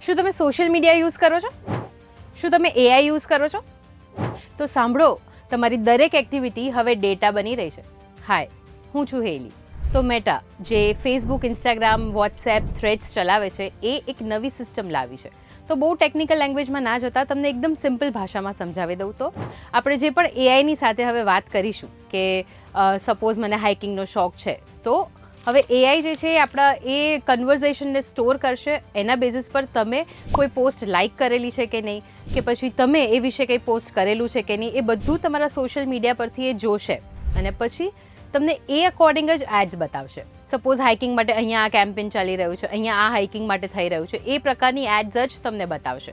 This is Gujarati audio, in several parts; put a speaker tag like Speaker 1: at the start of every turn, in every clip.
Speaker 1: શું તમે સોશિયલ મીડિયા યુઝ કરો છો? શું તમે એઆઈ યુઝ કરો છો? તો સાંભળો, તમારી દરેક એક્ટિવિટી હવે ડેટા બની રહી છે. હાય, હું છું હેલી. તો મેટા, જે ફેસબુક, ઇન્સ્ટાગ્રામ, વોટ્સએપ, થ્રેડ્સ ચલાવે છે, એ એક નવી સિસ્ટમ લાવી છે. તો બહુ ટેકનિકલ લેંગ્વેજમાં ના જતા તમને એકદમ સિમ્પલ ભાષામાં સમજાવી દઉં તો આપણે જે પણ એઆઈની સાથે હવે વાત કરીશું કે સપોઝ મને હાઇકિંગનો શોખ છે, તો હવે એઆઈ જે છે એ આપણા એ કન્વર્ઝેશનને સ્ટોર કરશે. એના બેઝિસ પર તમે કોઈ પોસ્ટ લાઇક કરેલી છે કે નહીં, કે પછી તમે એ વિશે કંઈ પોસ્ટ કરેલું છે કે નહીં, એ બધું તમારા સોશિયલ મીડિયા પરથી એ જોશે અને પછી તમને એ અકોર્ડિંગ જ એડ્સ બતાવશે. સપોઝ હાઇકિંગ માટે અહીંયા આ કેમ્પેન ચાલી રહ્યું છે, અહીંયા આ હાઇકિંગ માટે થઈ રહ્યું છે, એ પ્રકારની એડ્સ જ તમને બતાવશે.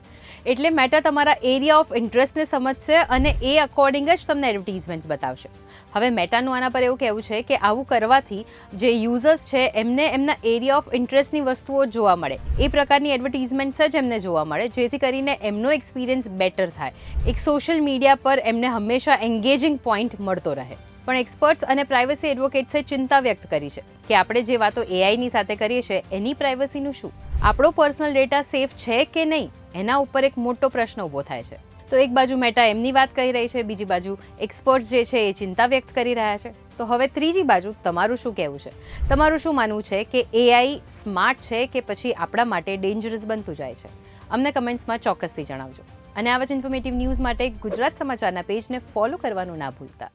Speaker 1: એટલે મેટા તમારા એરિયા ઓફ ઇન્ટરેસ્ટને સમજશે અને એ અકોર્ડિંગ જ તમને એડવર્ટીઝમેન્ટ્સ બતાવશે. હવે મેટાનું આના પર એવું કહેવું છે કે આવું કરવાથી જે યુઝર્સ છે એમને એમના એરિયા ઓફ ઇન્ટરેસ્ટની વસ્તુઓ જોવા મળે, એ પ્રકારની એડવર્ટીઝમેન્ટ્સ જ એમને જોવા મળે, જેથી કરીને એમનો એક્સપિરિયન્સ બેટર થાય. એક સોશિયલ મીડિયા પર એમને હંમેશા એન્ગેજિંગ પોઈન્ટ મળતો રહે. પણ એક્સપર્ટ્સ અને પ્રાઇવસી એડવોકેટ્સે ચિંતા વ્યક્ત કરી છે કે આપણે જે વાતો એઆઈની સાથે કરીએ છીએ એની પ્રાઇવસીનું શું? આપણો પર્સનલ ડેટા સેફ છે કે નહીં, એના ઉપર એક મોટો પ્રશ્ન ઊભો થાય છે. તો એક બાજુ મેટા એમની વાત કહી રહી છે, બીજી બાજુ એક્સપર્ટ્સ જે છે એ ચિંતા વ્યક્ત કરી રહ્યા છે. તો હવે ત્રીજી બાજુ તમારું શું કહેવું છે? તમારું શું માનવું છે કે એઆઈ સ્માર્ટ છે કે પછી આપણા માટે ડેન્જરસ બનતું જાય છે? અમને કમેન્ટ્સમાં ચોક્કસથી જણાવજો. અને આવા જ ઇન્ફોર્મેટિવ ન્યૂઝ માટે ગુજરાત સમાચારના પેજને ફોલો કરવાનું ના ભૂલતા.